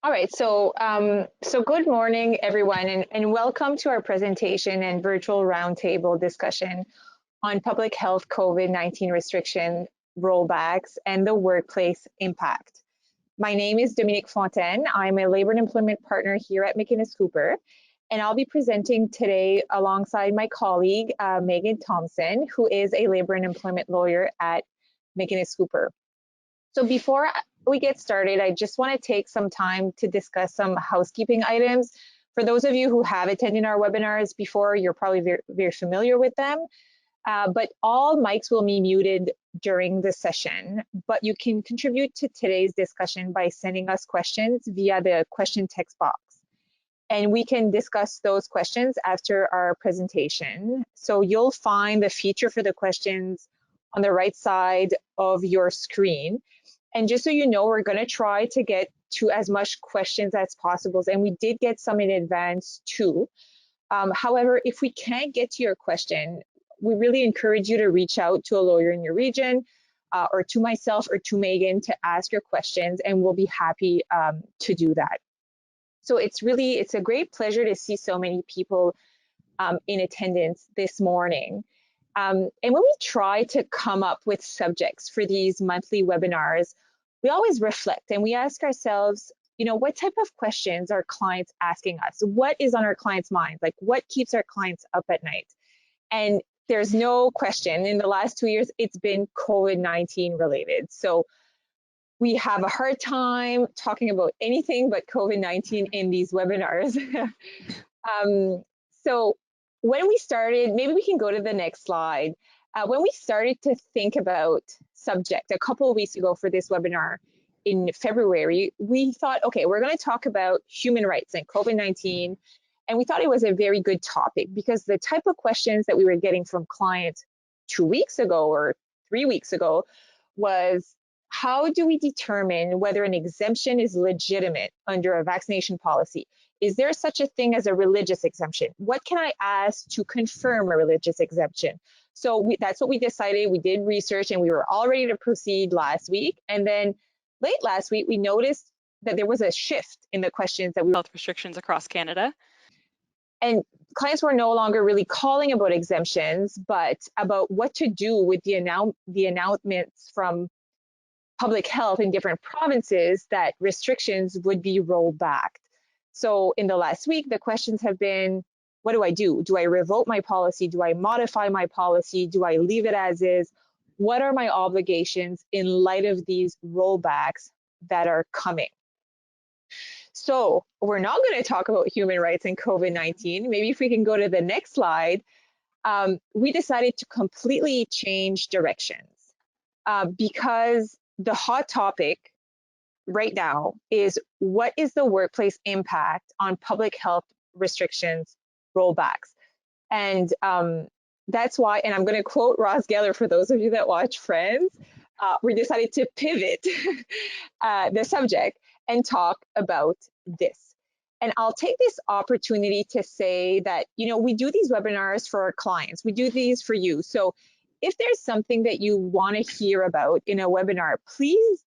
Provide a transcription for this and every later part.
All right, so good morning, everyone, and welcome to our presentation and virtual roundtable discussion on public health COVID-19 restriction rollbacks and the workplace impact. My name is Dominique Fontaine. I'm a labor and employment partner here at McInnes Cooper, and I'll be presenting today alongside my colleague, Megan Thompson, who is a labor and employment lawyer at McInnes Cooper. So before we get started, I just want to take some time to discuss some housekeeping items. For those of you who have attended our webinars before, you're probably very familiar with them, but all mics will be muted during the session, but you can contribute to today's discussion by sending us questions via the question text box. And we can discuss those questions after our presentation. So you'll find the feature for the questions on the right side of your screen. And just so you know, we're going to try to get to as much questions as possible. And we did get some in advance too. However, if we can't get to your question, we really encourage you to reach out to a lawyer in your region or to myself or to Megan to ask your questions, and we'll be happy to do that. So it's a great pleasure to see so many people in attendance this morning. And when we try to come up with subjects for these monthly webinars, we always reflect and we ask ourselves, what type of questions are clients asking us? What is on our clients' minds? Like, what keeps our clients up at night? And there's no question, in the last 2 years, it's been COVID-19 related. So we have a hard time talking about anything but COVID-19 in these webinars. So when we started, maybe we can go to the next slide. When we started to think about subject a couple of weeks ago for this webinar in February, we thought, okay, we're going to talk about human rights and COVID-19. And we thought it was a very good topic because the type of questions that we were getting from clients 2 weeks ago or 3 weeks ago was, how do we determine whether an exemption is legitimate under a vaccination policy? Is there such a thing as a religious exemption? What can I ask to confirm a religious exemption? So that's what we decided. We did research and we were all ready to proceed last week. And then late last week, we noticed that there was a shift in the questions that we health restrictions across Canada. And clients were no longer really calling about exemptions, but about what to do with the announcements from public health in different provinces that restrictions would be rolled back. So in the last week, the questions have been, what do I do? Do I revoke my policy? Do I modify my policy? Do I leave it as is? What are my obligations in light of these rollbacks that are coming? So we're not going to talk about human rights and COVID-19. Maybe if we can go to the next slide, we decided to completely change directions because the hot topic right now is, what is the workplace impact on public health restrictions rollbacks? And that's why, and I'm going to quote Ross Geller for those of you that watch Friends, we decided to pivot the subject and talk about this. And I'll take this opportunity to say that, we do these webinars for our clients. We do these for you. So if there's something that you want to hear about in a webinar, please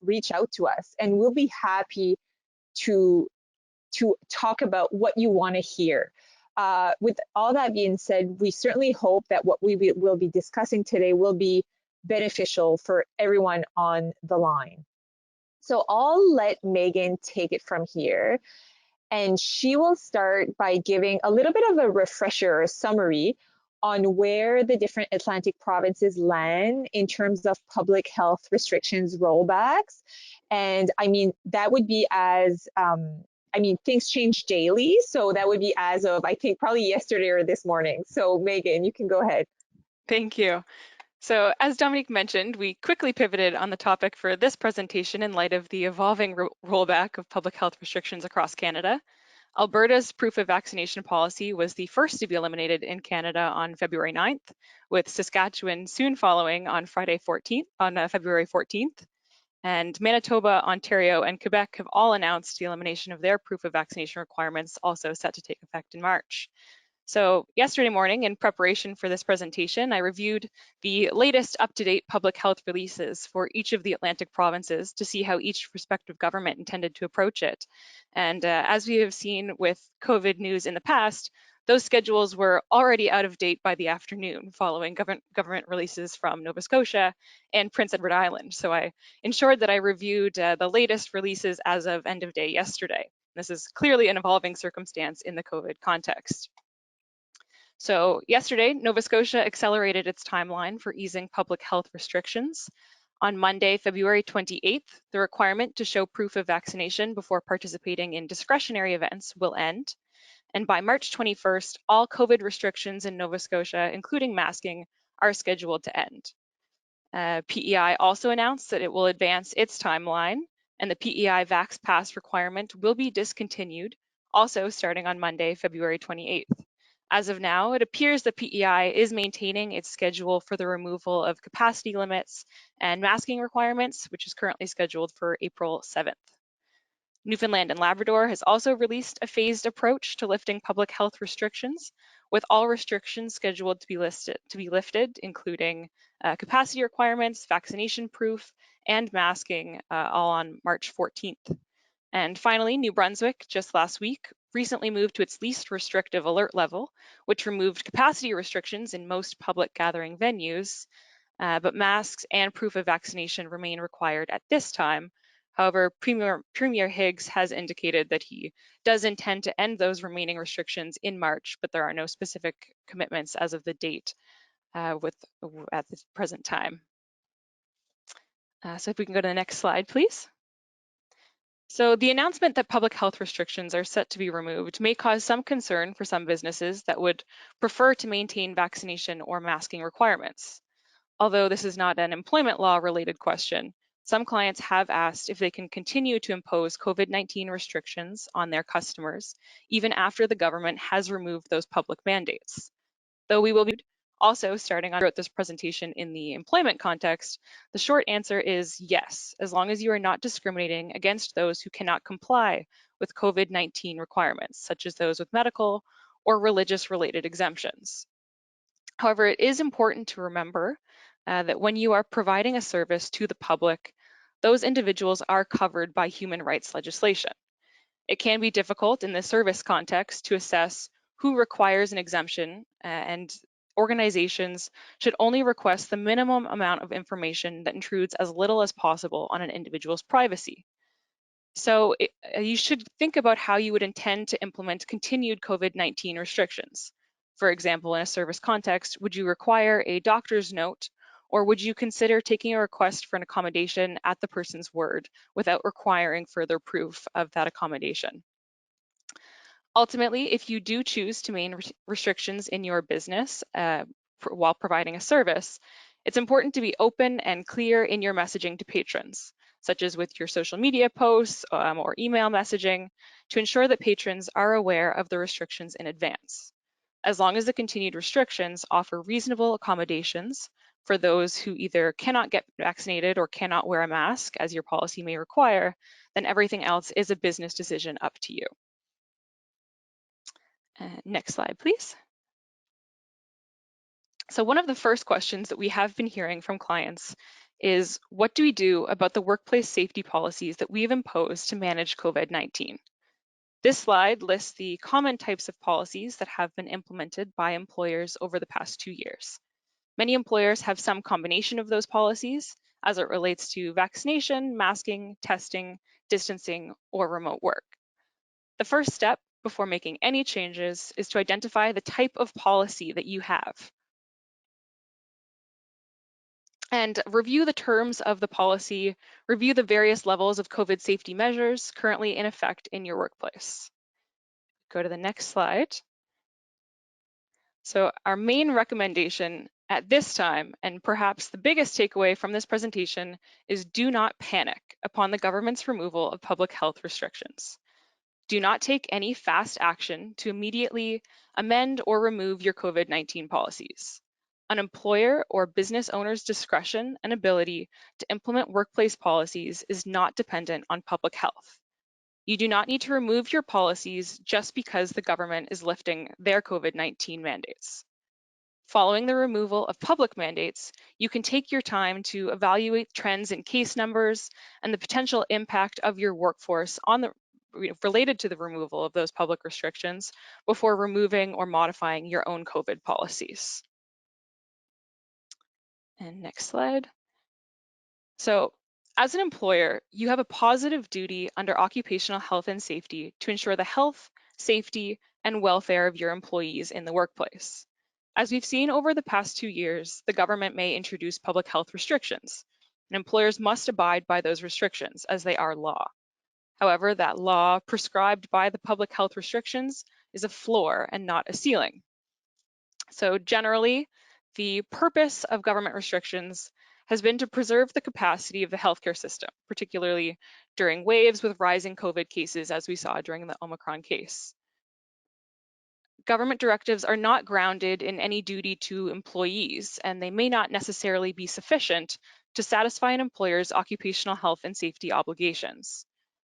reach out to us and we'll be happy to talk about what you want to hear. With all that being said, we certainly hope that what we will be discussing today will be beneficial for everyone on the line. So I'll let Megan take it from here, and she will start by giving a little bit of a refresher or summary on where the different Atlantic provinces land in terms of public health restrictions rollbacks. And I mean, that would be as, things change daily. So that would be as of, I think, probably yesterday or this morning. So Megan, you can go ahead. Thank you. So as Dominique mentioned, we quickly pivoted on the topic for this presentation in light of the evolving rollback of public health restrictions across Canada. Alberta's proof of vaccination policy was the first to be eliminated in Canada on February 9th, with Saskatchewan soon following on February 14th. And Manitoba, Ontario, and Quebec have all announced the elimination of their proof of vaccination requirements, also set to take effect in March. So yesterday morning, in preparation for this presentation, I reviewed the latest up-to-date public health releases for each of the Atlantic provinces to see how each respective government intended to approach it. And as we have seen with COVID news in the past, those schedules were already out of date by the afternoon following government releases from Nova Scotia and Prince Edward Island. So I ensured that I reviewed the latest releases as of end of day yesterday. This is clearly an evolving circumstance in the COVID context. So yesterday, Nova Scotia accelerated its timeline for easing public health restrictions. On Monday, February 28th, the requirement to show proof of vaccination before participating in discretionary events will end. And by March 21st, all COVID restrictions in Nova Scotia, including masking, are scheduled to end. PEI also announced that it will advance its timeline, and the PEI Vax Pass requirement will be discontinued, also starting on Monday, February 28th. As of now, it appears the PEI is maintaining its schedule for the removal of capacity limits and masking requirements, which is currently scheduled for April 7th. Newfoundland and Labrador has also released a phased approach to lifting public health restrictions, with all restrictions scheduled to be lifted, including capacity requirements, vaccination proof, and masking, all on March 14th. And finally, New Brunswick, just last week, recently moved to its least restrictive alert level, which removed capacity restrictions in most public gathering venues, but masks and proof of vaccination remain required at this time. However, Premier Higgs has indicated that he does intend to end those remaining restrictions in March, but there are no specific commitments as of the date at the present time. So if we can go to the next slide, please. So the announcement that public health restrictions are set to be removed may cause some concern for some businesses that would prefer to maintain vaccination or masking requirements. Although this is not an employment law related question, some clients have asked if they can continue to impose COVID-19 restrictions on their customers, even after the government has removed those public mandates. Though we will be also starting on throughout this presentation in the employment context, the short answer is yes, as long as you are not discriminating against those who cannot comply with COVID-19 requirements, such as those with medical or religious related exemptions. However, it is important to remember that when you are providing a service to the public, those individuals are covered by human rights legislation. It can be difficult in the service context to assess who requires an exemption, and organizations should only request the minimum amount of information that intrudes as little as possible on an individual's privacy. So you should think about how you would intend to implement continued COVID-19 restrictions. For example, in a service context, would you require a doctor's note, or would you consider taking a request for an accommodation at the person's word without requiring further proof of that accommodation? Ultimately, if you do choose to maintain restrictions in your business while providing a service, it's important to be open and clear in your messaging to patrons, such as with your social media posts or email messaging, to ensure that patrons are aware of the restrictions in advance. As long as the continued restrictions offer reasonable accommodations for those who either cannot get vaccinated or cannot wear a mask, as your policy may require, then everything else is a business decision up to you. Next slide, please. So one of the first questions that we have been hearing from clients is, what do we do about the workplace safety policies that we've imposed to manage COVID-19? This slide lists the common types of policies that have been implemented by employers over the past 2 years. Many employers have some combination of those policies as it relates to vaccination, masking, testing, distancing, or remote work. The first step before making any changes is to identify the type of policy that you have and review the terms of the policy, review the various levels of COVID safety measures currently in effect in your workplace. Go to the next slide. So our main recommendation at this time, and perhaps the biggest takeaway from this presentation, is do not panic upon the government's removal of public health restrictions. Do not take any fast action to immediately amend or remove your COVID-19 policies. An employer or business owner's discretion and ability to implement workplace policies is not dependent on public health. You do not need to remove your policies just because the government is lifting their COVID-19 mandates. Following the removal of public mandates, you can take your time to evaluate trends in case numbers and the potential impact of your workforce on the related to the removal of those public restrictions before removing or modifying your own COVID policies. And next slide. So, as an employer, you have a positive duty under occupational health and safety to ensure the health, safety, and welfare of your employees in the workplace. As we've seen over the past 2 years, the government may introduce public health restrictions, and employers must abide by those restrictions as they are law. However, that law prescribed by the public health restrictions is a floor and not a ceiling. So generally, the purpose of government restrictions has been to preserve the capacity of the healthcare system, particularly during waves with rising COVID cases, as we saw during the Omicron case. Government directives are not grounded in any duty to employees, and they may not necessarily be sufficient to satisfy an employer's occupational health and safety obligations.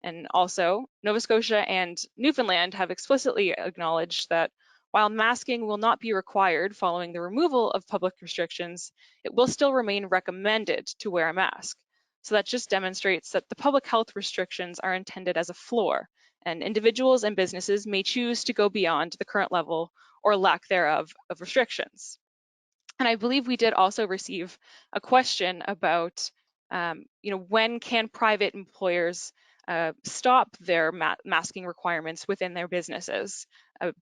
And also, Nova Scotia and Newfoundland have explicitly acknowledged that while masking will not be required following the removal of public restrictions, it will still remain recommended to wear a mask. So that just demonstrates that the public health restrictions are intended as a floor, and individuals and businesses may choose to go beyond the current level or lack thereof of restrictions. And I believe we did also receive a question about, when can private employers stop their masking requirements within their businesses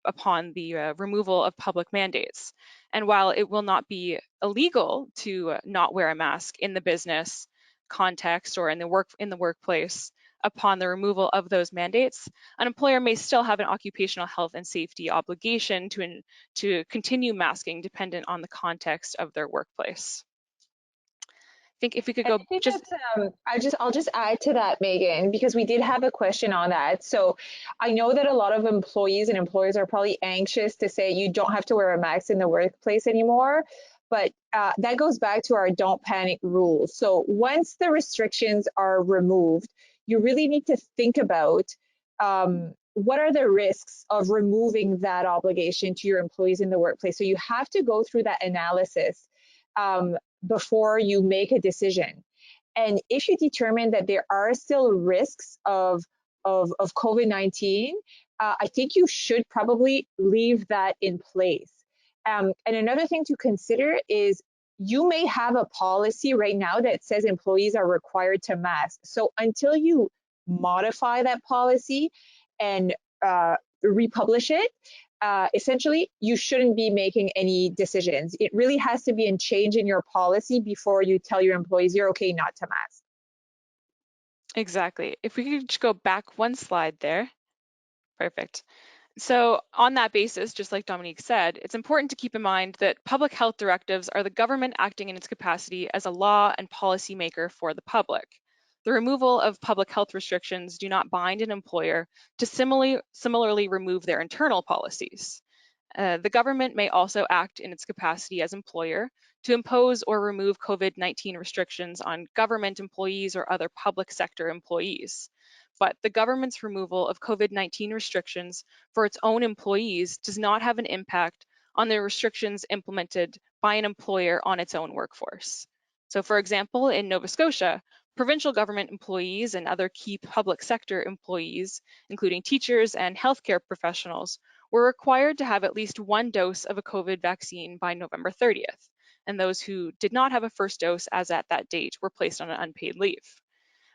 upon the removal of public mandates. And while it will not be illegal to not wear a mask in the business context or in the workplace upon the removal of those mandates, an employer may still have an occupational health and safety obligation to continue masking dependent on the context of their workplace. I think if we could I go think just I'll just add to that, Megan, because we did have a question on that. So I know that a lot of employees and employers are probably anxious to say you don't have to wear a mask in the workplace anymore, but that goes back to our don't panic rules. So once the restrictions are removed, you really need to think about what are the risks of removing that obligation to your employees in the workplace. So you have to go through that analysis. Before you make a decision. And if you determine that there are still risks of COVID-19, I think you should probably leave that in place. And another thing to consider is you may have a policy right now that says employees are required to mask. So until you modify that policy and republish it, essentially, you shouldn't be making any decisions. It really has to be a change in your policy before you tell your employees you're okay not to mask. exactly. If we could just go back one slide there. Perfect. So on that basis, just like Dominique said, it's important to keep in mind that public health directives are the government acting in its capacity as a law and policy maker for the public. The removal of public health restrictions do not bind an employer to similarly remove their internal policies. The government may also act in its capacity as employer to impose or remove COVID-19 restrictions on government employees or other public sector employees. But the government's removal of COVID-19 restrictions for its own employees does not have an impact on the restrictions implemented by an employer on its own workforce. So for example, in Nova Scotia, provincial government employees and other key public sector employees, including teachers and healthcare professionals, were required to have at least one dose of a COVID vaccine by November 30th, and those who did not have a first dose as at that date were placed on an unpaid leave.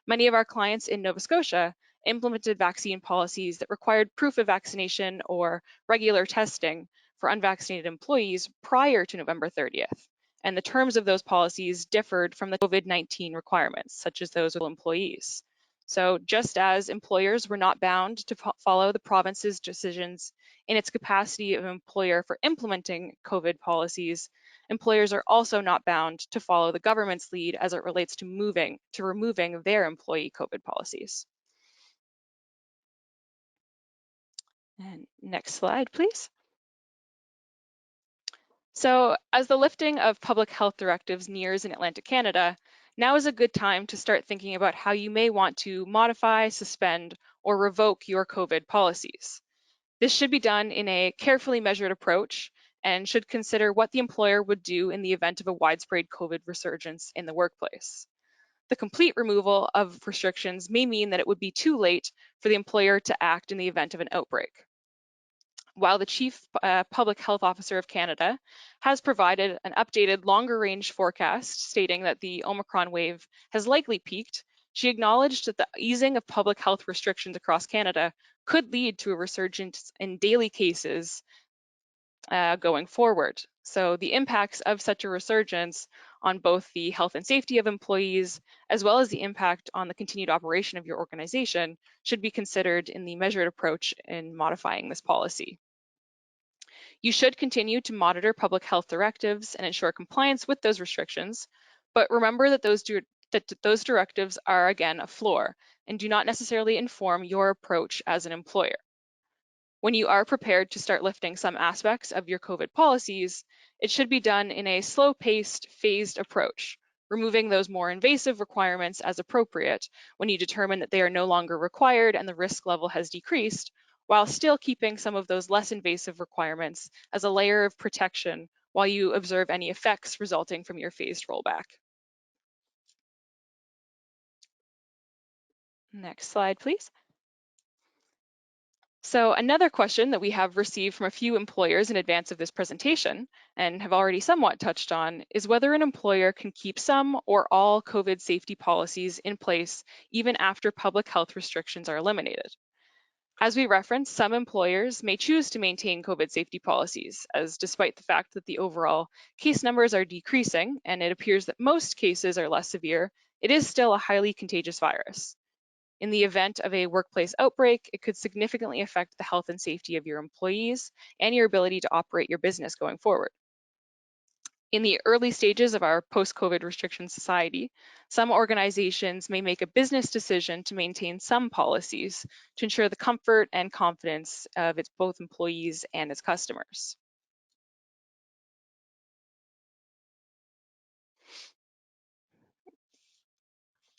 Many of our clients in Nova Scotia implemented vaccine policies that required proof of vaccination or regular testing for unvaccinated employees prior to November 30th. And the terms of those policies differed from the COVID-19 requirements, such as those of employees. So just as employers were not bound to follow the province's decisions in its capacity of employer for implementing COVID policies, employers are also not bound to follow the government's lead as it relates to removing their employee COVID policies. And next slide, please. So as the lifting of public health directives nears in Atlantic Canada, now is a good time to start thinking about how you may want to modify, suspend, or revoke your COVID policies. This should be done in a carefully measured approach and should consider what the employer would do in the event of a widespread COVID resurgence in the workplace. The complete removal of restrictions may mean that it would be too late for the employer to act in the event of an outbreak. While the Chief Public Health Officer of Canada has provided an updated longer range forecast stating that the Omicron wave has likely peaked, she acknowledged that the easing of public health restrictions across Canada could lead to a resurgence in daily cases going forward. So the impacts of such a resurgence on both the health and safety of employees, as well as the impact on the continued operation of your organization, should be considered in the measured approach in modifying this policy. You should continue to monitor public health directives and ensure compliance with those restrictions, but remember that those directives are, again, a floor and do not necessarily inform your approach as an employer. When you are prepared to start lifting some aspects of your COVID policies, it should be done in a slow-paced, phased approach, removing those more invasive requirements as appropriate when you determine that they are no longer required and the risk level has decreased, while still keeping some of those less invasive requirements as a layer of protection while you observe any effects resulting from your phased rollback. Next slide, please. So another question that we have received from a few employers in advance of this presentation and have already somewhat touched on is whether an employer can keep some or all COVID safety policies in place even after public health restrictions are eliminated. As we referenced, some employers may choose to maintain COVID safety policies, as despite the fact that the overall case numbers are decreasing and it appears that most cases are less severe, it is still a highly contagious virus. In the event of a workplace outbreak, it could significantly affect the health and safety of your employees and your ability to operate your business going forward. In the early stages of our post-COVID restriction society, some organizations may make a business decision to maintain some policies to ensure the comfort and confidence of its both employees and its customers.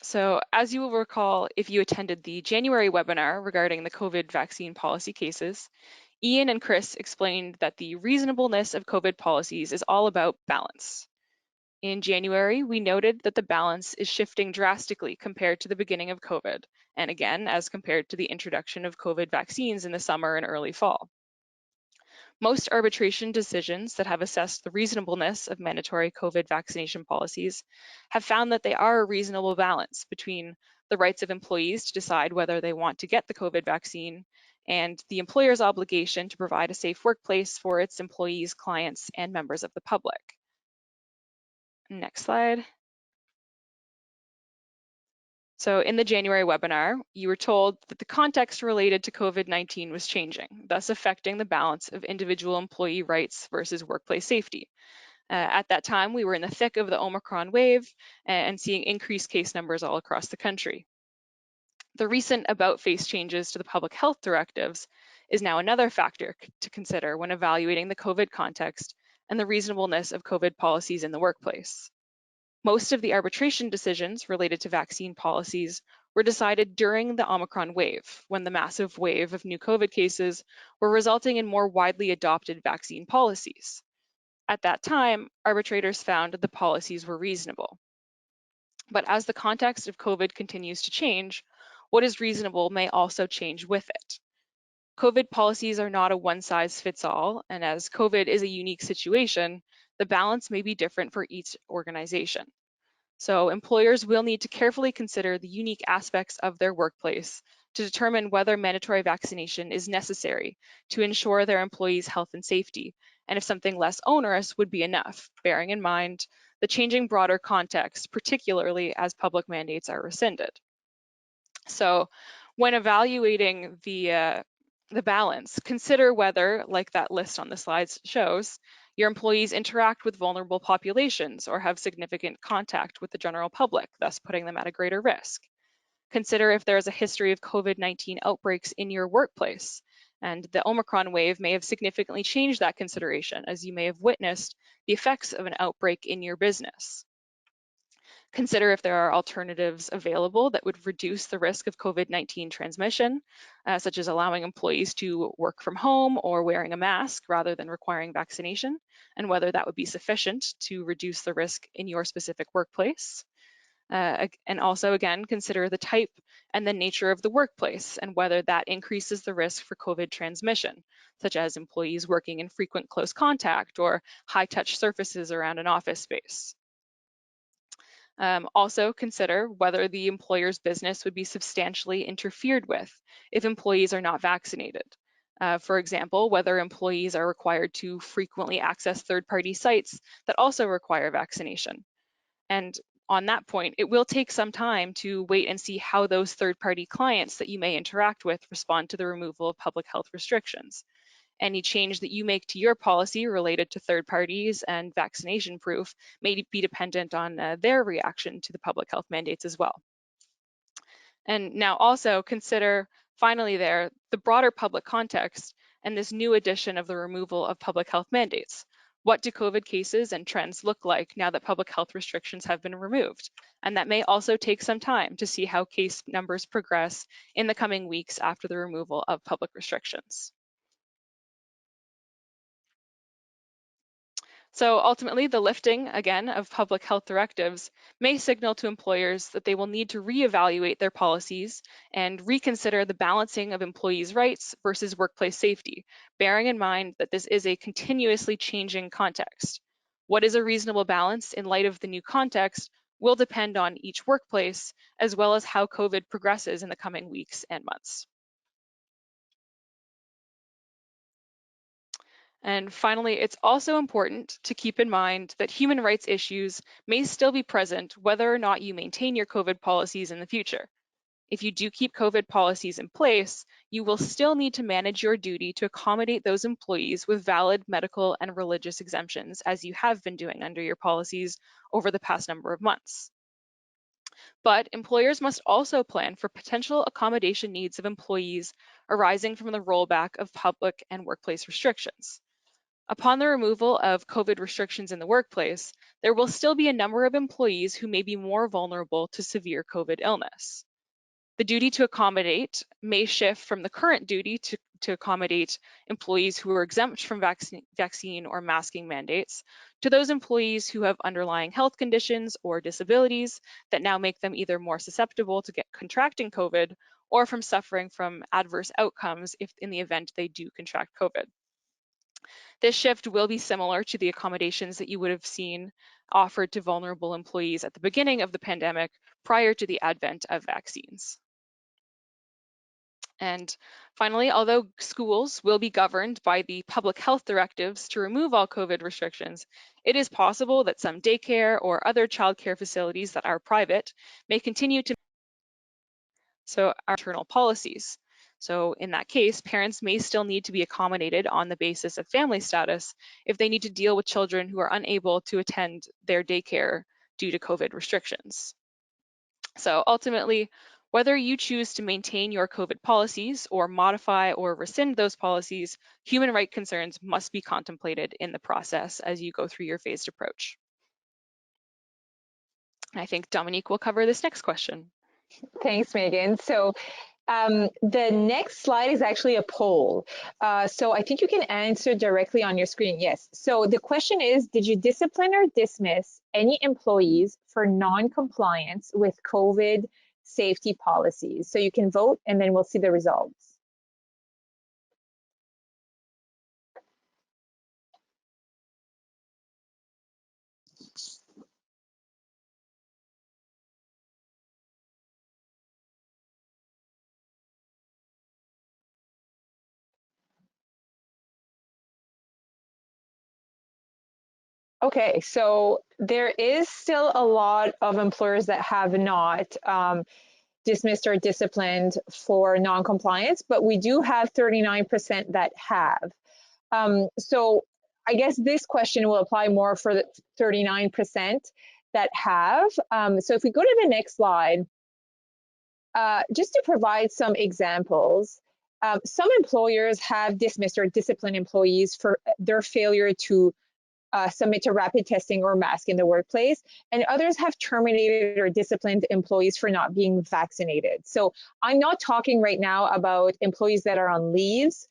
So as you will recall, if you attended the January webinar regarding the COVID vaccine policy cases, Ian and Chris explained that the reasonableness of COVID policies is all about balance. In January, we noted that the balance is shifting drastically compared to the beginning of COVID, and again, as compared to the introduction of COVID vaccines in the summer and early fall. Most arbitration decisions that have assessed the reasonableness of mandatory COVID vaccination policies have found that they are a reasonable balance between the rights of employees to decide whether they want to get the COVID vaccine and the employer's obligation to provide a safe workplace for its employees, clients, and members of the public. Next slide. So in the January webinar, you were told that the context related to COVID-19 was changing, thus affecting the balance of individual employee rights versus workplace safety. At that time, we were in the thick of the Omicron wave and seeing increased case numbers all across the country. The recent about-face changes to the public health directives is now another factor to consider when evaluating the COVID context and the reasonableness of COVID policies in the workplace. Most of the arbitration decisions related to vaccine policies were decided during the Omicron wave, when the massive wave of new COVID cases were resulting in more widely adopted vaccine policies. At that time, arbitrators found that the policies were reasonable. But as the context of COVID continues to change, what is reasonable may also change with it. COVID policies are not a one-size-fits-all, and as COVID is a unique situation, the balance may be different for each organization. So employers will need to carefully consider the unique aspects of their workplace to determine whether mandatory vaccination is necessary to ensure their employees' health and safety, and if something less onerous would be enough, bearing in mind the changing broader context, particularly as public mandates are rescinded. So when evaluating the balance, consider whether, like that list on the slides shows, your employees interact with vulnerable populations or have significant contact with the general public, thus putting them at a greater risk. Consider if there is a history of COVID-19 outbreaks in your workplace, and the Omicron wave may have significantly changed that consideration, as you may have witnessed the effects of an outbreak in your business. Consider if there are alternatives available that would reduce the risk of COVID-19 transmission, such as allowing employees to work from home or wearing a mask rather than requiring vaccination, and whether that would be sufficient to reduce the risk in your specific workplace. And also, again, consider the type and the nature of the workplace and whether that increases the risk for COVID transmission, such as employees working in frequent close contact or high-touch surfaces around an office space. Also consider whether the employer's business would be substantially interfered with if employees are not vaccinated. For example, whether employees are required to frequently access third-party sites that also require vaccination. And on that point, it will take some time to wait and see how those third-party clients that you may interact with respond to the removal of public health restrictions. Any change that you make to your policy related to third parties and vaccination proof may be dependent on their reaction to the public health mandates as well. And now also consider, finally there, the broader public context and this new addition of the removal of public health mandates. What do COVID cases and trends look like now that public health restrictions have been removed? And that may also take some time to see how case numbers progress in the coming weeks after the removal of public restrictions. So ultimately, the lifting, again, of public health directives may signal to employers that they will need to reevaluate their policies and reconsider the balancing of employees' rights versus workplace safety, bearing in mind that this is a continuously changing context. What is a reasonable balance in light of the new context will depend on each workplace, as well as how COVID progresses in the coming weeks and months. And finally, it's also important to keep in mind that human rights issues may still be present whether or not you maintain your COVID policies in the future. If you do keep COVID policies in place, you will still need to manage your duty to accommodate those employees with valid medical and religious exemptions, as you have been doing under your policies over the past number of months. But employers must also plan for potential accommodation needs of employees arising from the rollback of public and workplace restrictions. Upon the removal of COVID restrictions in the workplace, there will still be a number of employees who may be more vulnerable to severe COVID illness. The duty to accommodate may shift from the current duty to accommodate employees who are exempt from vaccine or masking mandates to those employees who have underlying health conditions or disabilities that now make them either more susceptible to contracting COVID or from suffering from adverse outcomes if in the event they do contract COVID. This shift will be similar to the accommodations that you would have seen offered to vulnerable employees at the beginning of the pandemic prior to the advent of vaccines. And finally, although schools will be governed by the public health directives to remove all COVID restrictions, it is possible that some daycare or other childcare facilities that are private may continue to our internal policies. So in that case, parents may still need to be accommodated on the basis of family status if they need to deal with children who are unable to attend their daycare due to COVID restrictions. So ultimately, whether you choose to maintain your COVID policies or modify or rescind those policies, human rights concerns must be contemplated in the process as you go through your phased approach. I think Dominique will cover this next question. Thanks, Megan. So the next slide is actually a poll. So I think you can answer directly on your screen. Yes. So the question is, did you discipline or dismiss any employees for non-compliance with COVID safety policies? So you can vote and then we'll see the results. Okay, so there is still a lot of employers that have not dismissed or disciplined for non-compliance, but we do have 39% that have. So I guess this question will apply more for the 39% that have. So if we go to the next slide, just to provide some examples, some employers have dismissed or disciplined employees for their failure to submit to rapid testing or mask in the workplace, and others have terminated or disciplined employees for not being vaccinated. So I'm not talking right now about employees that are on leaves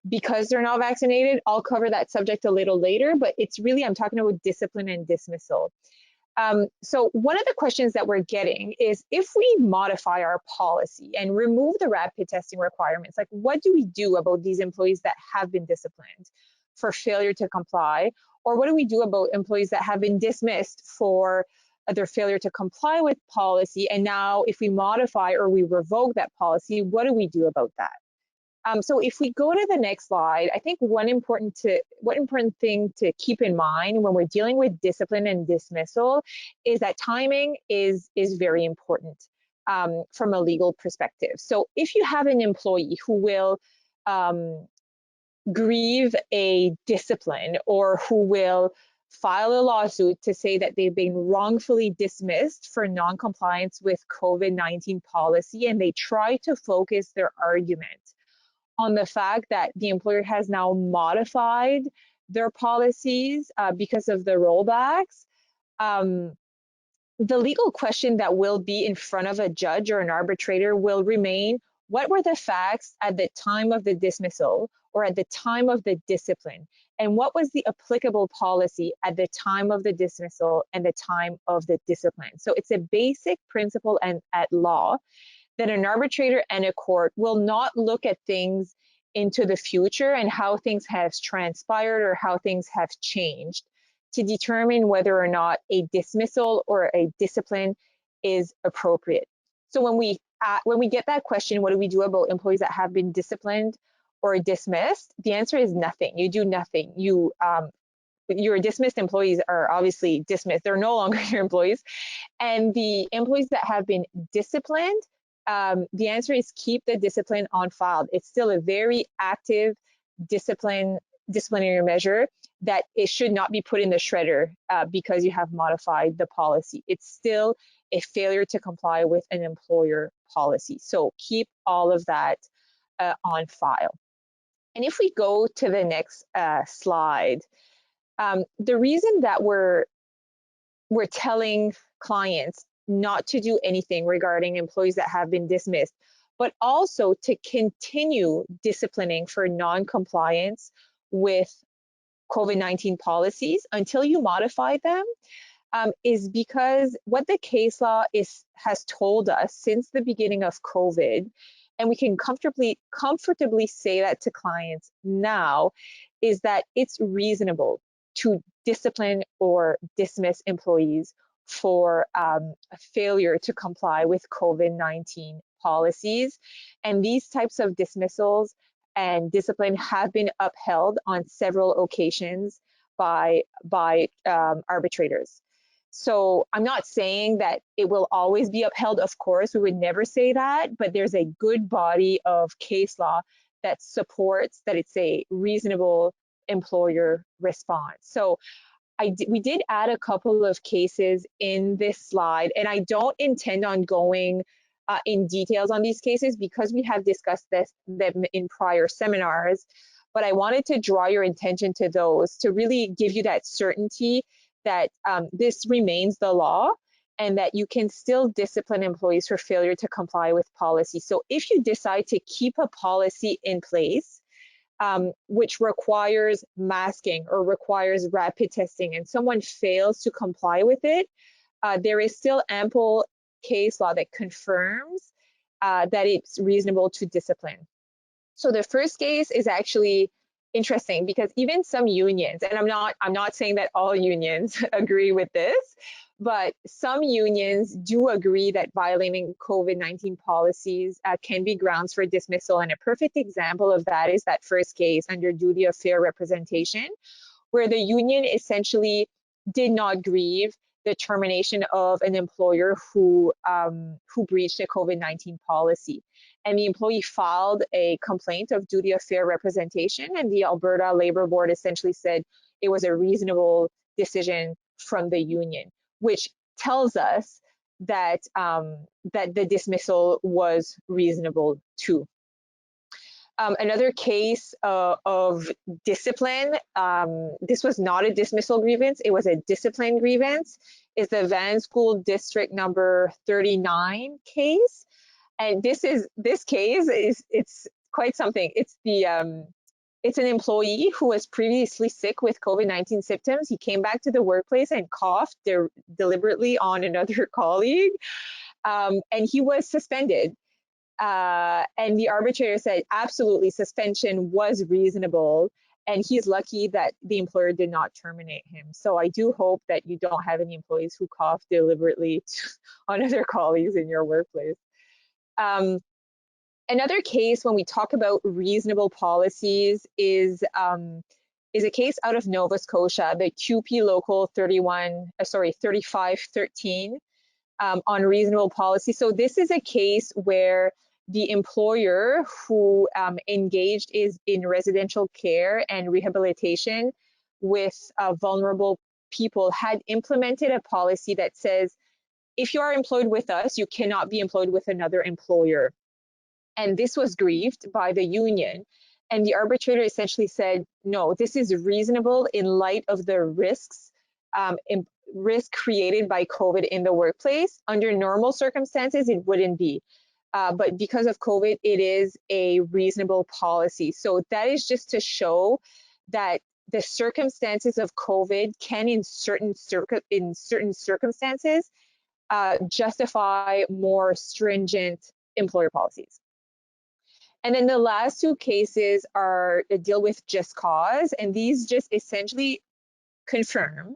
because they're not vaccinated. I'll cover that subject a little later, but it's really, I'm talking about discipline and dismissal. So one of the questions that we're getting is, if we modify our policy and remove the rapid testing requirements, like what do we do about these employees that have been disciplined for failure to comply? Or what do we do about employees that have been dismissed for their failure to comply with policy? And now if we modify or we revoke that policy, what do we do about that? So if we go to the next slide, I think one important thing to keep in mind when we're dealing with discipline and dismissal is that timing is very important from a legal perspective. So if you have an employee who will grieve a discipline or who will file a lawsuit to say that they've been wrongfully dismissed for non-compliance with COVID-19 policy, and they try to focus their argument on the fact that the employer has now modified their policies because of the rollbacks, the legal question that will be in front of a judge or an arbitrator will remain: what were the facts at the time of the dismissal or at the time of the discipline? And what was the applicable policy at the time of the dismissal and the time of the discipline? So it's a basic principle and at law that an arbitrator and a court will not look at things into the future and how things have transpired or how things have changed to determine whether or not a dismissal or a discipline is appropriate. So when we get that question, what do we do about employees that have been disciplined or dismissed? The answer is nothing. You do nothing. Your dismissed employees are obviously dismissed. They're no longer your employees. And the employees that have been disciplined, the answer is keep the discipline on file. It's still a very active disciplinary measure that it should not be put in the shredder because you have modified the policy. It's still a failure to comply with an employer policy. So keep all of that on file. And if we go to the next slide, the reason that we're telling clients not to do anything regarding employees that have been dismissed, but also to continue disciplining for non-compliance with COVID-19 policies until you modify them, is because what the case law has told us since the beginning of COVID, and we can comfortably say that to clients now, is that it's reasonable to discipline or dismiss employees for a failure to comply with COVID-19 policies. And these types of dismissals and discipline have been upheld on several occasions by arbitrators. So I'm not saying that it will always be upheld. Of course, we would never say that, but there's a good body of case law that supports that it's a reasonable employer response. So we did add a couple of cases in this slide, and I don't intend on going in details on these cases because we have discussed them in prior seminars, but I wanted to draw your attention to those to really give you that certainty that this remains the law and that you can still discipline employees for failure to comply with policy. So if you decide to keep a policy in place, which requires masking or requires rapid testing, and someone fails to comply with it, there is still ample case law that confirms that it's reasonable to discipline. So the first case is actually interesting because even some unions, and I'm not saying that all unions agree with this, but some unions do agree that violating COVID-19 policies can be grounds for dismissal. And a perfect example of that is that first case under duty of fair representation, where the union essentially did not grieve the termination of an employer who breached a COVID-19 policy. And the employee filed a complaint of duty of fair representation, and the Alberta Labor Board essentially said it was a reasonable decision from the union, which tells us that that the dismissal was reasonable too. Another case of discipline, this was not a dismissal grievance, it was a discipline grievance, is the Van School District number 39 case. And this case is, it's quite something. It's an employee who was previously sick with COVID-19 symptoms. He came back to the workplace and coughed deliberately on another colleague, and he was suspended. And the arbitrator said absolutely suspension was reasonable, and he's lucky that the employer did not terminate him. So I do hope that you don't have any employees who cough deliberately on other colleagues in your workplace. Another case when we talk about reasonable policies is a case out of Nova Scotia, the QP Local 3513 on reasonable policy. So this is a case where the employer who engaged in residential care and rehabilitation with vulnerable people had implemented a policy that says, if you are employed with us, you cannot be employed with another employer. And this was grieved by the union. And the arbitrator essentially said, no, this is reasonable in light of the risks, risk created by COVID in the workplace. Under normal circumstances, it wouldn't be. But because of COVID, it is a reasonable policy. So that is just to show that the circumstances of COVID can, in certain circumstances, justify more stringent employer policies. And then the last two cases deal with just cause, and these just essentially confirm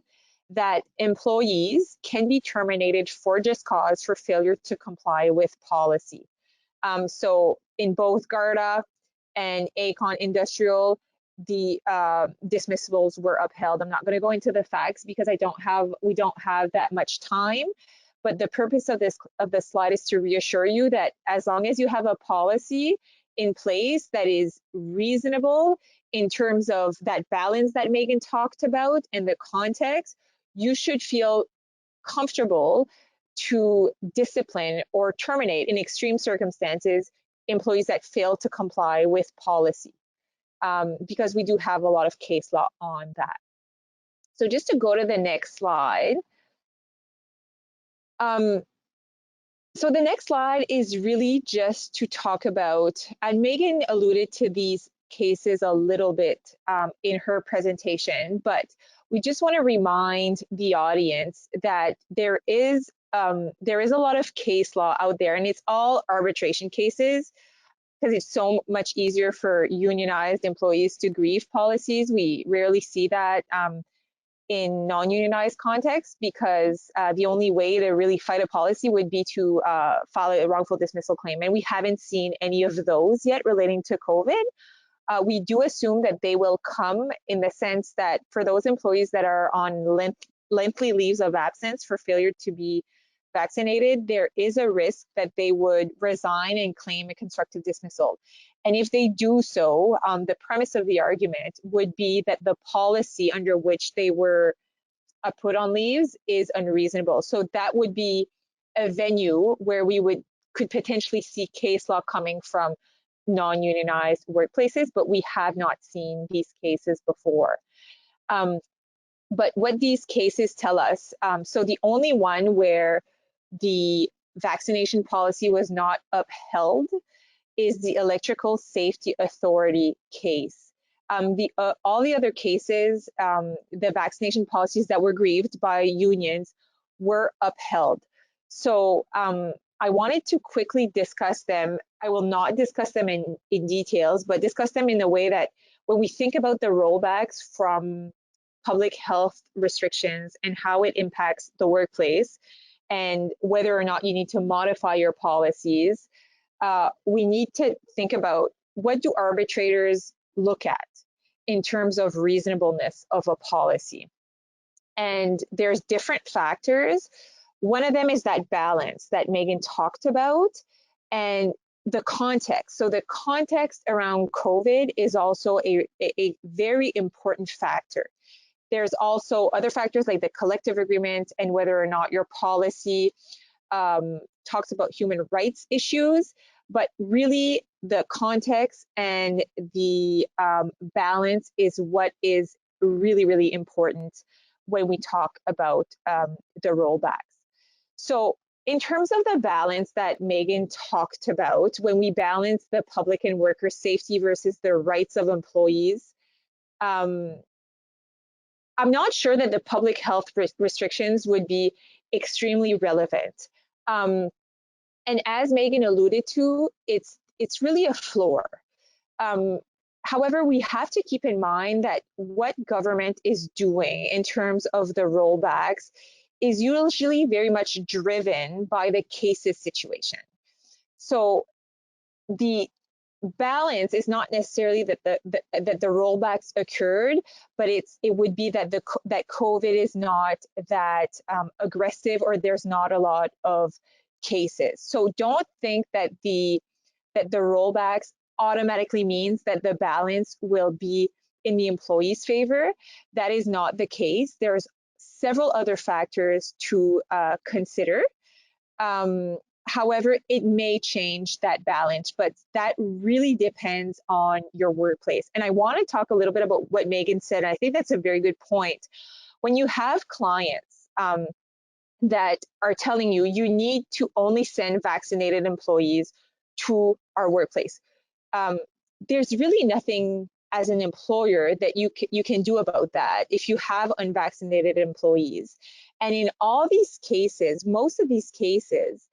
that employees can be terminated for just cause for failure to comply with policy. So in both Garda and Acon Industrial, the dismissals were upheld. I'm not going to go into the facts because we don't have that much time. But the purpose of this slide is to reassure you that as long as you have a policy in place that is reasonable in terms of that balance that Megan talked about and the context, you should feel comfortable to discipline or terminate in extreme circumstances employees that fail to comply with policy, because we do have a lot of case law on that. So just to go to the next slide. So the next slide is really just to talk about, and Megan alluded to these cases a little bit in her presentation, but we just want to remind the audience that there is a lot of case law out there, and it's all arbitration cases because it's so much easier for unionized employees to grieve policies. We rarely see that in non-unionized context, because the only way to really fight a policy would be to file a wrongful dismissal claim. And we haven't seen any of those yet relating to COVID. We do assume that they will come, in the sense that for those employees that are on lengthy leaves of absence for failure to be vaccinated, there is a risk that they would resign and claim a constructive dismissal. And if they do so, the premise of the argument would be that the policy under which they were put on leaves is unreasonable. So that would be a venue where we could potentially see case law coming from non-unionized workplaces, but we have not seen these cases before. But what these cases tell us, so the only one where the vaccination policy was not upheld is the Electrical Safety Authority case. All the other cases, the vaccination policies that were grieved by unions were upheld. So I wanted to quickly discuss them. I will not discuss them in details, but discuss them in a way that when we think about the rollbacks from public health restrictions and how it impacts the workplace, and whether or not you need to modify your policies, we need to think about, what do arbitrators look at in terms of reasonableness of a policy? And there's different factors. One of them is that balance that Megan talked about, and the context. So the context around COVID is also a very important factor. There's also other factors like the collective agreement and whether or not your policy talks about human rights issues. But really, the context and the balance is what is really, really important when we talk about the rollbacks. So in terms of the balance that Megan talked about, when we balance the public and worker safety versus the rights of employees, I'm not sure that the public health restrictions would be extremely relevant. And as Megan alluded to, it's really a floor. However, we have to keep in mind that what government is doing in terms of the rollbacks is usually very much driven by the cases situation. So the balance is not necessarily that the rollbacks occurred, but it would be that that COVID is not that aggressive, or there's not a lot of cases. So don't think that the rollbacks automatically means that the balance will be in the employee's favor. That is not the case. There's several other factors to consider. However, it may change that balance, but that really depends on your workplace. And I want to talk a little bit about what Megan said. And I think that's a very good point. When you have clients that are telling you you need to only send vaccinated employees to our workplace, there's really nothing as an employer that you can do about that if you have unvaccinated employees. And in all these cases, most of these cases,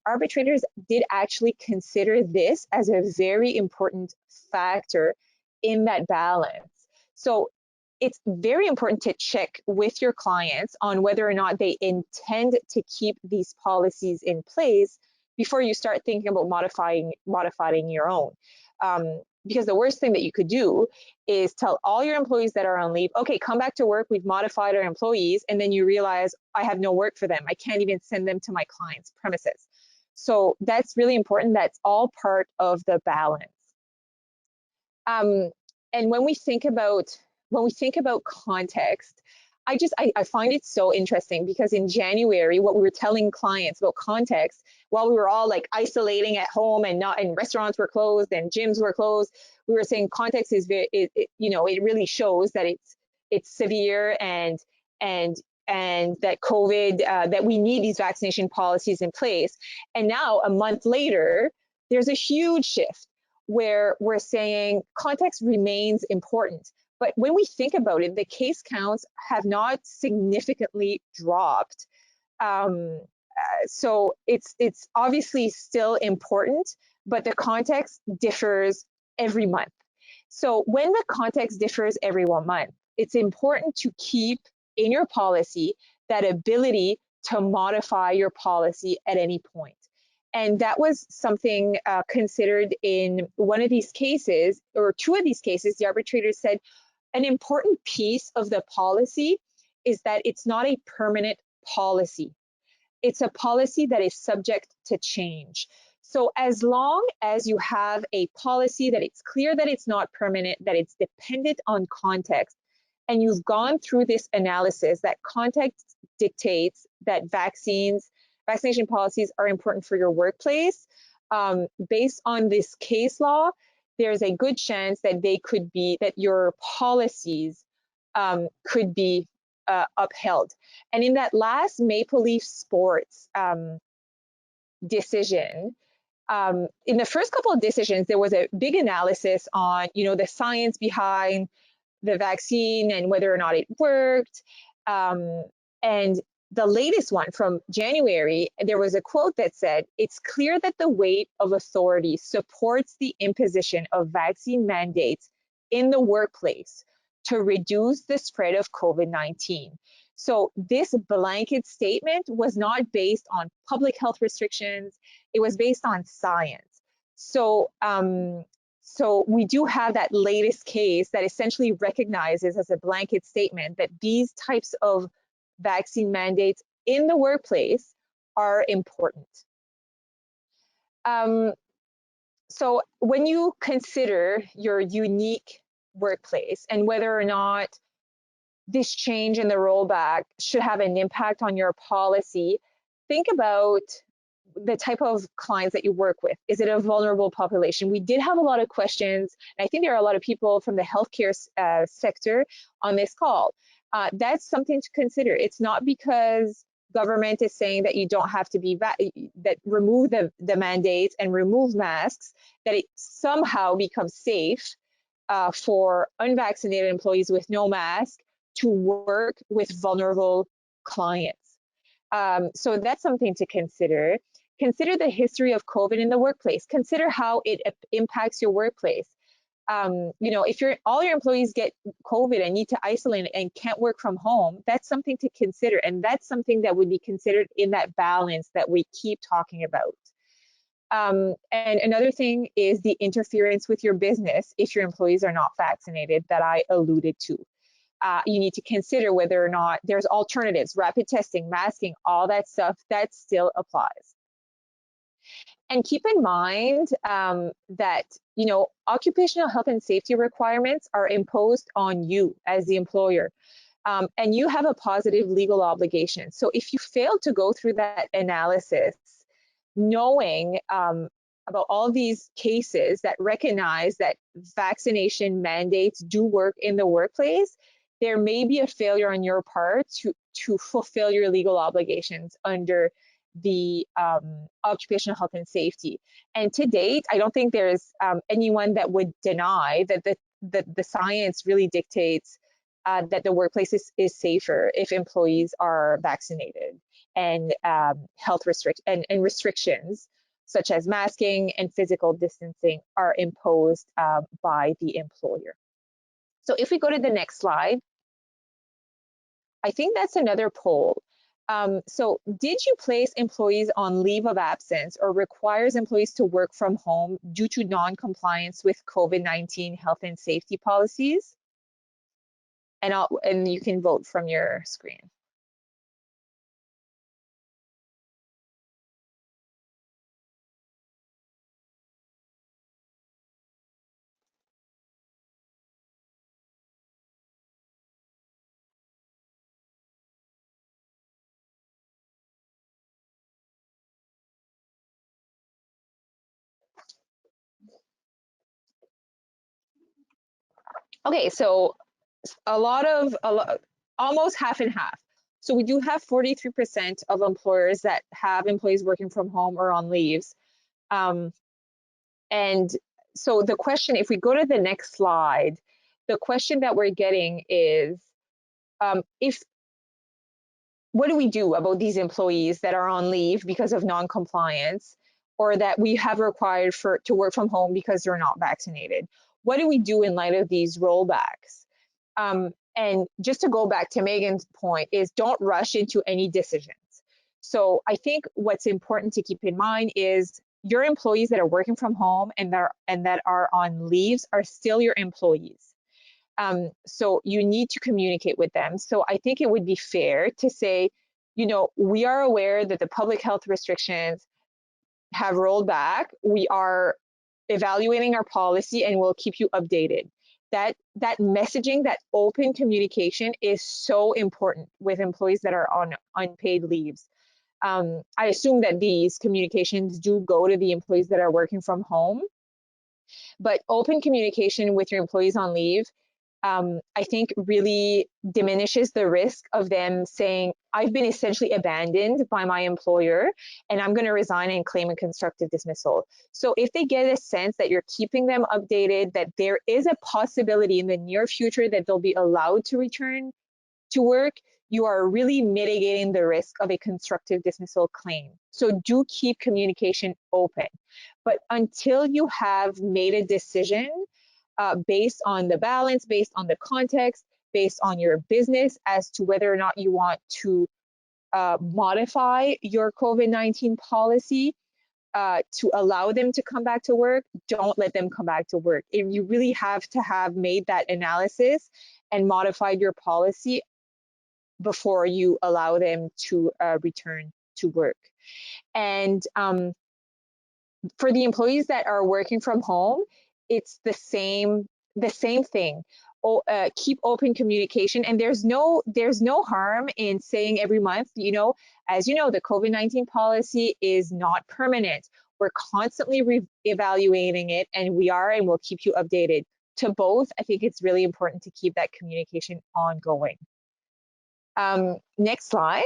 arbitrators did actually consider this as a very important factor in that balance. So it's very important to check with your clients on whether or not they intend to keep these policies in place before you start thinking about modifying your own. Because the worst thing that you could do is tell all your employees that are on leave, okay, come back to work, we've modified our employees, and then you realize I have no work for them. I can't even send them to my client's premises. So that's really important. That's all part of the balance. And when we think about context, I find it so interesting, because in January, what we were telling clients about context, while we were all like isolating at home and restaurants were closed and gyms were closed, we were saying context is very, it really shows that it's severe and that COVID, that we need these vaccination policies in place. And now a month later, there's a huge shift where we're saying context remains important. But when we think about it, the case counts have not significantly dropped. So it's obviously still important, but the context differs every month. So when the context differs every 1 month, it's important to keep in your policy that ability to modify your policy at any point. And that was something considered in one of these cases, or two of these cases. The arbitrator said an important piece of the policy is that it's not a permanent policy. It's a policy that is subject to change. So as long as you have a policy that it's clear that it's not permanent, that it's dependent on context, and you've gone through this analysis that context dictates that vaccination policies are important for your workplace, based on this case law, there's a good chance that that your policies could be upheld. And in that last Maple Leaf Sports decision, in the first couple of decisions, there was a big analysis on, the science behind the vaccine and whether or not it worked. And the latest one from January, there was a quote that said, "It's clear that the weight of authority supports the imposition of vaccine mandates in the workplace to reduce the spread of COVID-19. So this blanket statement was not based on public health restrictions. It was based on science. So we do have that latest case that essentially recognizes as a blanket statement that these types of vaccine mandates in the workplace are important. So when you consider your unique workplace and whether or not this change in the rollback should have an impact on your policy, think about the type of clients that you work with. Is it a vulnerable population? We did have a lot of questions, and I think there are a lot of people from the healthcare sector on this call. That's something to consider. It's not because government is saying that you don't have to be that remove the mandates and remove masks, that it somehow becomes safe for unvaccinated employees with no mask to work with vulnerable clients. So that's something to consider. Consider the history of COVID in the workplace. Consider how it impacts your workplace. If all your employees get COVID and need to isolate and can't work from home, that's something to consider. And that's something that would be considered in that balance that we keep talking about. And another thing is the interference with your business if your employees are not vaccinated that I alluded to. You need to consider whether or not there's alternatives, rapid testing, masking, all that stuff, that still applies. And keep in mind that, occupational health and safety requirements are imposed on you as the employer. And you have a positive legal obligation. So if you fail to go through that analysis, knowing about all these cases that recognize that vaccination mandates do work in the workplace, there may be a failure on your part to fulfill your legal obligations under the occupational health and safety. And to date, I don't think there's anyone that would deny that the science really dictates that the workplace is safer if employees are vaccinated, and health restrictions such as masking and physical distancing are imposed by the employer. So if we go to the next slide, I think that's another poll. So did you place employees on leave of absence or requires employees to work from home due to non-compliance with COVID-19 health and safety policies? And you can vote from your screen. Okay, so almost half and half. So we do have 43% of employers that have employees working from home or on leaves. And so the question, if we go to the next slide, the question that we're getting is, what do we do about these employees that are on leave because of non-compliance, or that we have required to work from home because they're not vaccinated? What do we do in light of these rollbacks? And just to go back to Megan's point is, don't rush into any decisions. So I think what's important to keep in mind is your employees that are working from home and that are on leaves are still your employees. So you need to communicate with them. So I think it would be fair to say, we are aware that the public health restrictions have rolled back. We are evaluating our policy and we'll keep you updated. That messaging, that open communication is so important with employees that are on unpaid leaves. I assume that these communications do go to the employees that are working from home, but open communication with your employees on leave, I think really diminishes the risk of them saying, I've been essentially abandoned by my employer and I'm going to resign and claim a constructive dismissal. So if they get a sense that you're keeping them updated, that there is a possibility in the near future that they'll be allowed to return to work, you are really mitigating the risk of a constructive dismissal claim. So do keep communication open. But until you have made a decision based on the balance, based on the context, based on your business as to whether or not you want to modify your COVID-19 policy to allow them to come back to work, don't let them come back to work. If you really have to have made that analysis and modified your policy before you allow them to return to work. And for the employees that are working from home, it's the same thing. keep open communication. And there's no harm in saying every month, as you know, the COVID-19 policy is not permanent. We're constantly evaluating it, and we'll keep you updated. To both, I think it's really important to keep that communication ongoing. Next slide.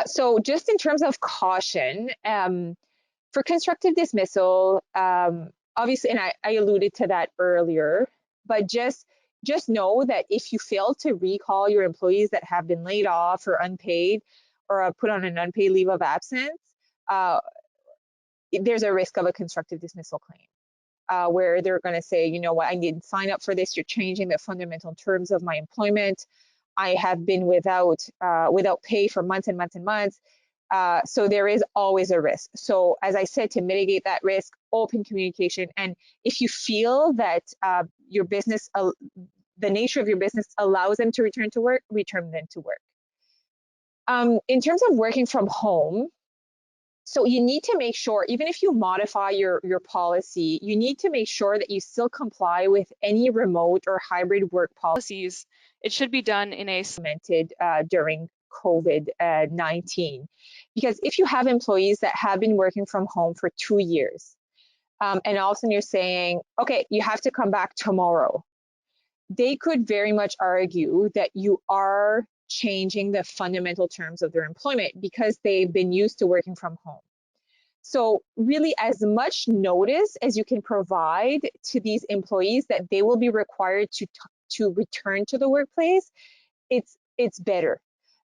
So just in terms of caution, for constructive dismissal, obviously, and I alluded to that earlier, but just know that if you fail to recall your employees that have been laid off or unpaid or put on an unpaid leave of absence, there's a risk of a constructive dismissal claim, where they're going to say, you know what, I didn't sign up for this. You're changing the fundamental terms of my employment. I have been without pay for months and months and months. So there is always a risk. So as I said, to mitigate that risk, open communication. And if you feel that your business, the nature of your business allows them to return to work, return them to work. In terms of working from home, so you need to make sure, even if you modify your policy, you need to make sure that you still comply with any remote or hybrid work policies. It should be done in a implemented during COVID-19. Because if you have employees that have been working from home for 2 years, and all of a sudden you're saying, okay, you have to come back tomorrow, they could very much argue that you are changing the fundamental terms of their employment because they've been used to working from home. So really, as much notice as you can provide to these employees that they will be required to return to the workplace, it's better.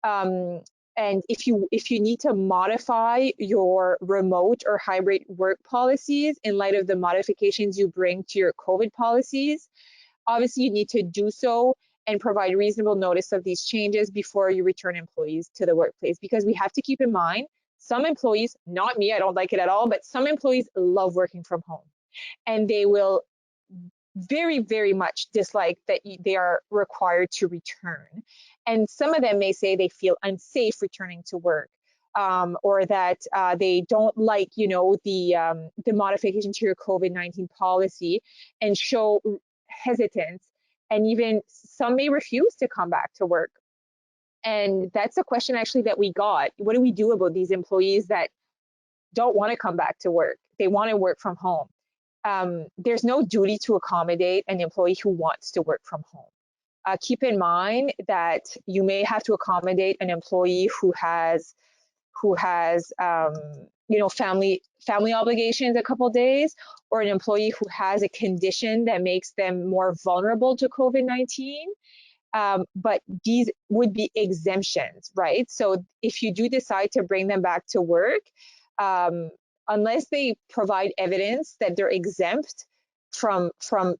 And if you need to modify your remote or hybrid work policies in light of the modifications you bring to your COVID policies, obviously you need to do so and provide reasonable notice of these changes before you return employees to the workplace. Because we have to keep in mind, some employees, not me, I don't like it at all, but some employees love working from home, and they will very, very much dislike that they are required to return. And some of them may say they feel unsafe returning to work, or that they don't like, the modification to your COVID-19 policy, and show hesitance. And even some may refuse to come back to work. And that's a question actually that we got. What do we do about these employees that don't want to come back to work? They want to work from home. There's no duty to accommodate an employee who wants to work from home. Keep in mind that you may have to accommodate an employee who has family obligations a couple of days, or an employee who has a condition that makes them more vulnerable to COVID-19. But these would be exemptions, right? So if you do decide to bring them back to work, unless they provide evidence that they're exempt from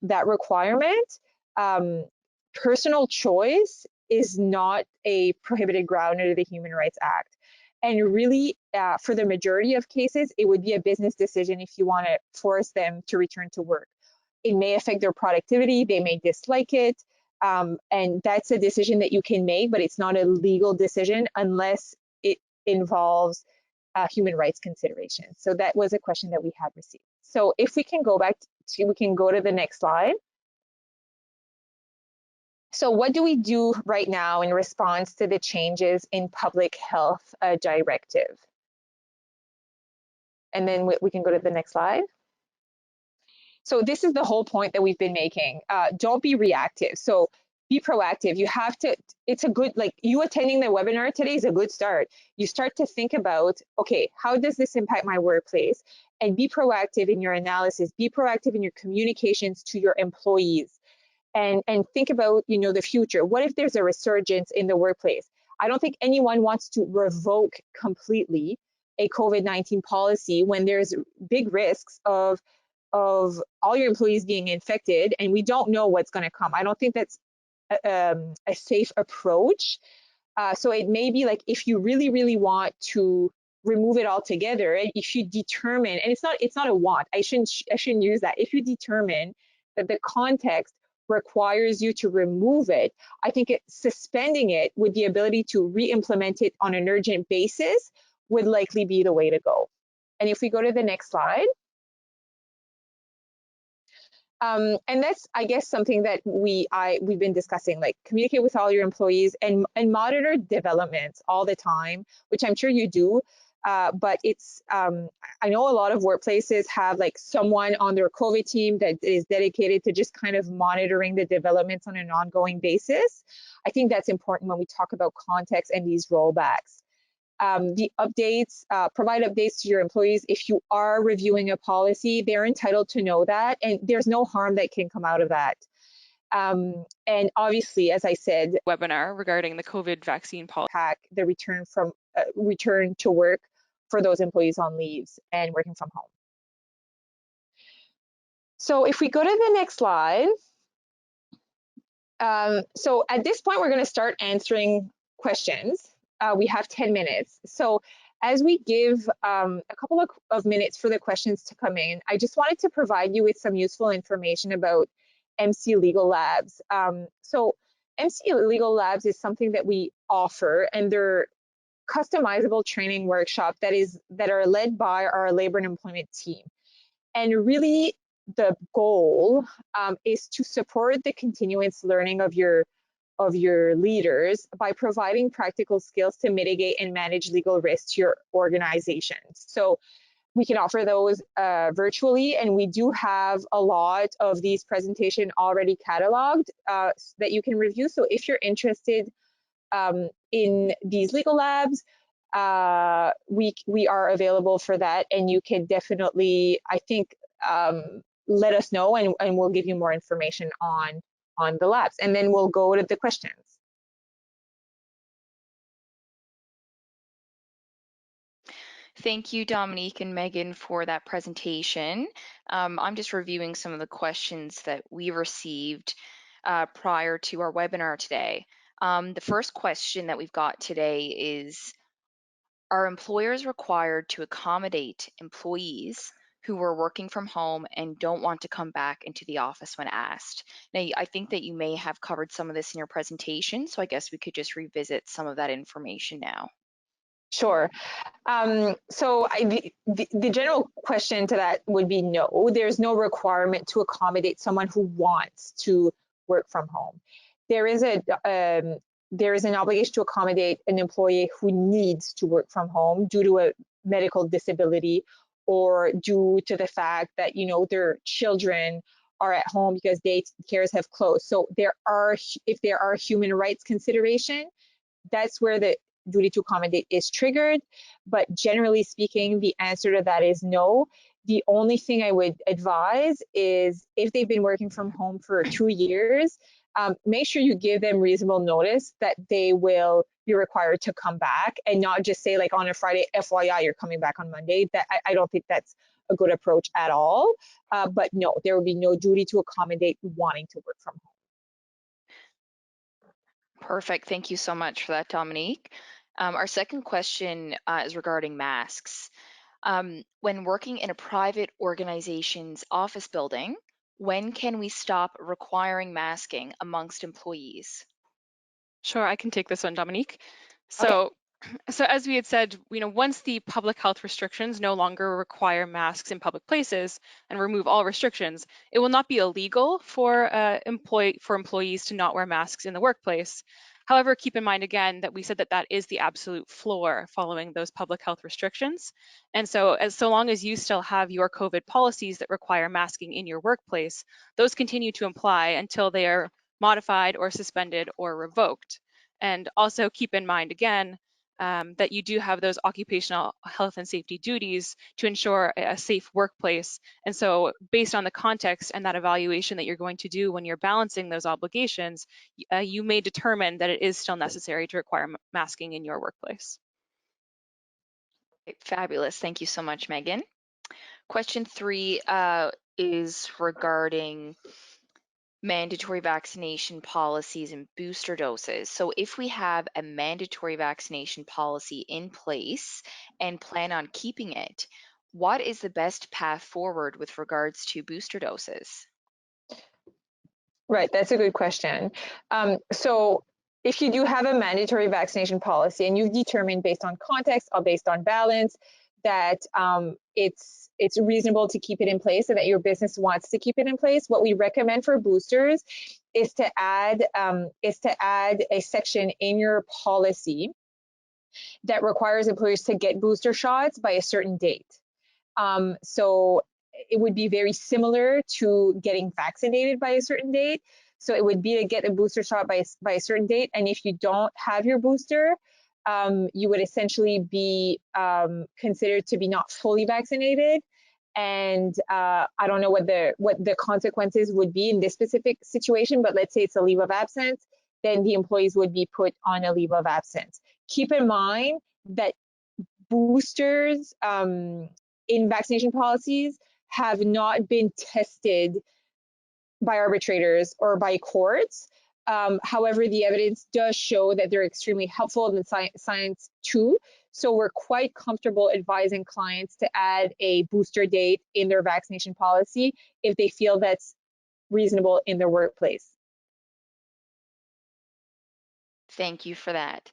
that requirement, personal choice is not a prohibited ground under the Human Rights Act. And really, for the majority of cases, it would be a business decision if you want to force them to return to work. It may affect their productivity, they may dislike it, and that's a decision that you can make, but it's not a legal decision unless it involves human rights considerations. So that was a question that we had received. So if we can go back to, we can go to the next slide. So what do we do right now in response to the changes in public health directive? And then we can go to the next slide. So this is the whole point that we've been making. Don't be reactive. So be proactive. You have to, it's a good, like you attending the webinar today is a good start. You start to think about, okay, how does this impact my workplace? And be proactive in your analysis, be proactive in your communications to your employees. And think about, the future. What if there's a resurgence in the workplace? I don't think anyone wants to revoke completely a COVID-19 policy when there's big risks of all your employees being infected, and we don't know what's going to come. I don't think that's a safe approach. So it may be like, if you really, really want to remove it altogether, and if you determine, and it's not a want, I shouldn't use that. If you determine that the context requires you to remove it, I think suspending it with the ability to re-implement it on an urgent basis would likely be the way to go. And if we go to the next slide. And that's, I guess, something that we've been discussing, like communicate with all your employees and monitor developments all the time, which I'm sure you do. But it's, I know a lot of workplaces have like someone on their COVID team that is dedicated to just kind of monitoring the developments on an ongoing basis. I think that's important when we talk about context and these rollbacks. The updates, provide updates to your employees. If you are reviewing a policy, they're entitled to know that, and there's no harm that can come out of that. And obviously, as I said, Webinar regarding the COVID vaccine policy. The return to work for those employees on leaves and working from home. So if we go to the next slide, so at this point, we're going to start answering questions. We have 10 minutes. So as we give a couple of minutes for the questions to come in, I just wanted to provide you with some useful information about MC Legal Labs. So MC Legal Labs is something that we offer, and they're customizable training workshop that are led by our labor and employment team. And really, the goal is to support the continuous learning of your leaders by providing practical skills to mitigate and manage legal risks to your organizations. So we can offer those virtually, and we do have a lot of these presentations already cataloged that you can review. So if you're interested in these legal labs, we are available for that, and you can definitely, I think, let us know, and we'll give you more information on the labs, and then we'll go to the questions. Thank you, Dominique and Megan, for that presentation. I'm just reviewing some of the questions that we received prior to our webinar today. The first question that we've got today is, are employers required to accommodate employees who are working from home and don't want to come back into the office when asked? Now, I think that you may have covered some of this in your presentation, so I guess we could just revisit some of that information now. Sure. So the general question to that would be no. There's no requirement to accommodate someone who wants to work from home. There is an obligation to accommodate an employee who needs to work from home due to a medical disability, or due to the fact that, you know, their children are at home because daycares have closed. So if there are human rights consideration, that's where the duty to accommodate is triggered. But generally speaking, the answer to that is no. The only thing I would advise is, if they've been working from home for 2 years, make sure you give them reasonable notice that they will be required to come back, and not just say, like, on a Friday, FYI, you're coming back on Monday. That I don't think that's a good approach at all. But no, there will be no duty to accommodate wanting to work from home. Perfect. Thank you so much for that, Dominique. Our second question is regarding masks. When working in a private organization's office building, when can we stop requiring masking amongst employees? Sure, I can take this one, Dominique. So as we had said, once the public health restrictions no longer require masks in public places and remove all restrictions, it will not be illegal for employees to not wear masks in the workplace. However, keep in mind again that we said that is the absolute floor following those public health restrictions. And so long as you still have your COVID policies that require masking in your workplace, those continue to apply until they are modified or suspended or revoked. And also keep in mind again that you do have those occupational health and safety duties to ensure a safe workplace. And so based on the context and that evaluation that you're going to do when you're balancing those obligations, you may determine that it is still necessary to require masking in your workplace. Fabulous. Thank you so much, Megan. Question 3 is regarding mandatory vaccination policies and booster doses. So if we have a mandatory vaccination policy in place and plan on keeping it, what is the best path forward with regards to booster doses? Right, that's a good question. So if you do have a mandatory vaccination policy and you've determined based on context or based on balance that it's reasonable to keep it in place and that your business wants to keep it in place, what we recommend for boosters is to add a section in your policy that requires employers to get booster shots by a certain date. So it would be very similar to getting vaccinated by a certain date. So it would be to get a booster shot by a certain date. And if you don't have your booster, you would essentially be considered to be not fully vaccinated. And I don't know what the consequences would be in this specific situation, but let's say it's a leave of absence, then the employees would be put on a leave of absence. Keep in mind that boosters in vaccination policies have not been tested by arbitrators or by courts. However, the evidence does show that they're extremely helpful in the science too. So we're quite comfortable advising clients to add a booster date in their vaccination policy if they feel that's reasonable in their workplace. Thank you for that.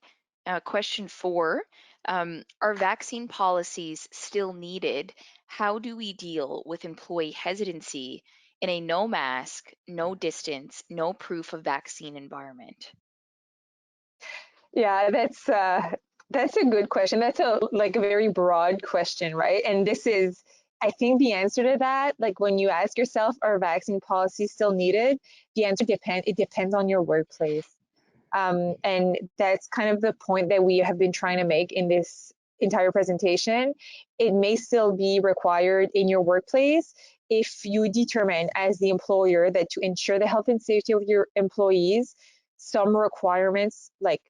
Question 4, are vaccine policies still needed? How do we deal with employee hesitancy in a no mask, no distance, no proof of vaccine environment? Yeah, that's a good question. That's a very broad question, right? And this is, I think the answer to that, like when you ask yourself, are vaccine policies still needed? The answer depends on your workplace. And that's kind of the point that we have been trying to make in this entire presentation. It may still be required in your workplace if you determine as the employer that to ensure the health and safety of your employees, some requirements like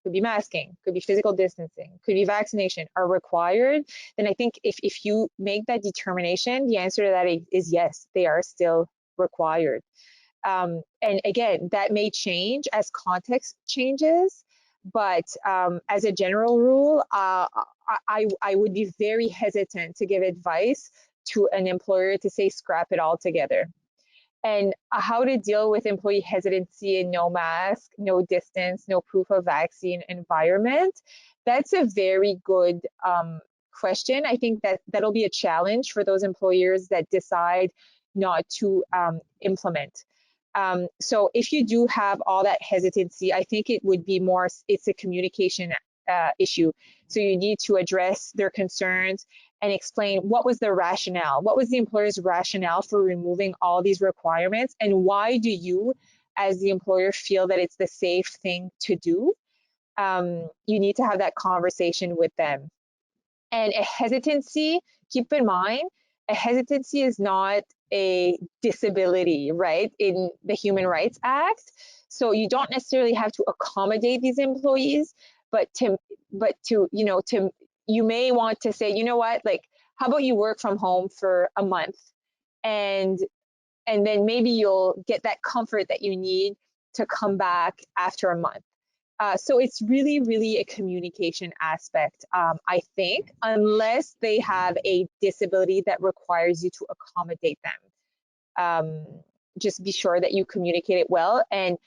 could be masking, could be physical distancing, could be vaccination are required, then I think if you make that determination, the answer to that is yes, they are still required. And again, that may change as context changes, but as a general rule, I would be very hesitant to give advice to an employer to say scrap it all together. And how to deal with employee hesitancy in no mask, no distance, no proof of vaccine environment, that's a very good question. I think that'll be a challenge for those employers that decide not to implement. So if you do have all that hesitancy, I think it would be more, it's a communication issue. So you need to address their concerns and explain what was the rationale, what was the employer's rationale for removing all these requirements, and why do you, as the employer, feel that it's the safe thing to do? You need to have that conversation with them. And a hesitancy, keep in mind, a hesitancy is not a disability, right, in the Human Rights Act. So you don't necessarily have to accommodate these employees, but you may want to say, you know what, like, how about you work from home for a month, and then maybe you'll get that comfort that you need to come back after a month. So it's really, really a communication aspect, I think, unless they have a disability that requires you to accommodate them. Just be sure that you communicate it well. And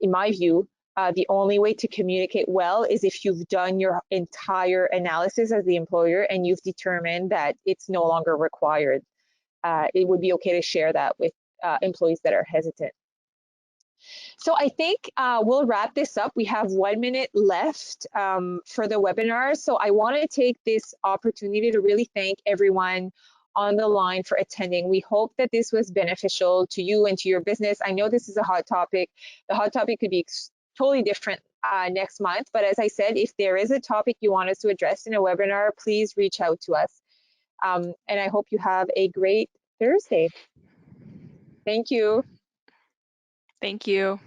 in my view, the only way to communicate well is if you've done your entire analysis as the employer and you've determined that it's no longer required. It would be okay to share that with employees that are hesitant. So I think we'll wrap this up. We have 1 minute left for the webinar. So I want to take this opportunity to really thank everyone on the line for attending. We hope that this was beneficial to you and to your business. I know this is a hot topic. The hot topic could be totally different next month. But as I said, if there is a topic you want us to address in a webinar, please reach out to us. And I hope you have a great Thursday. Thank you. Thank you.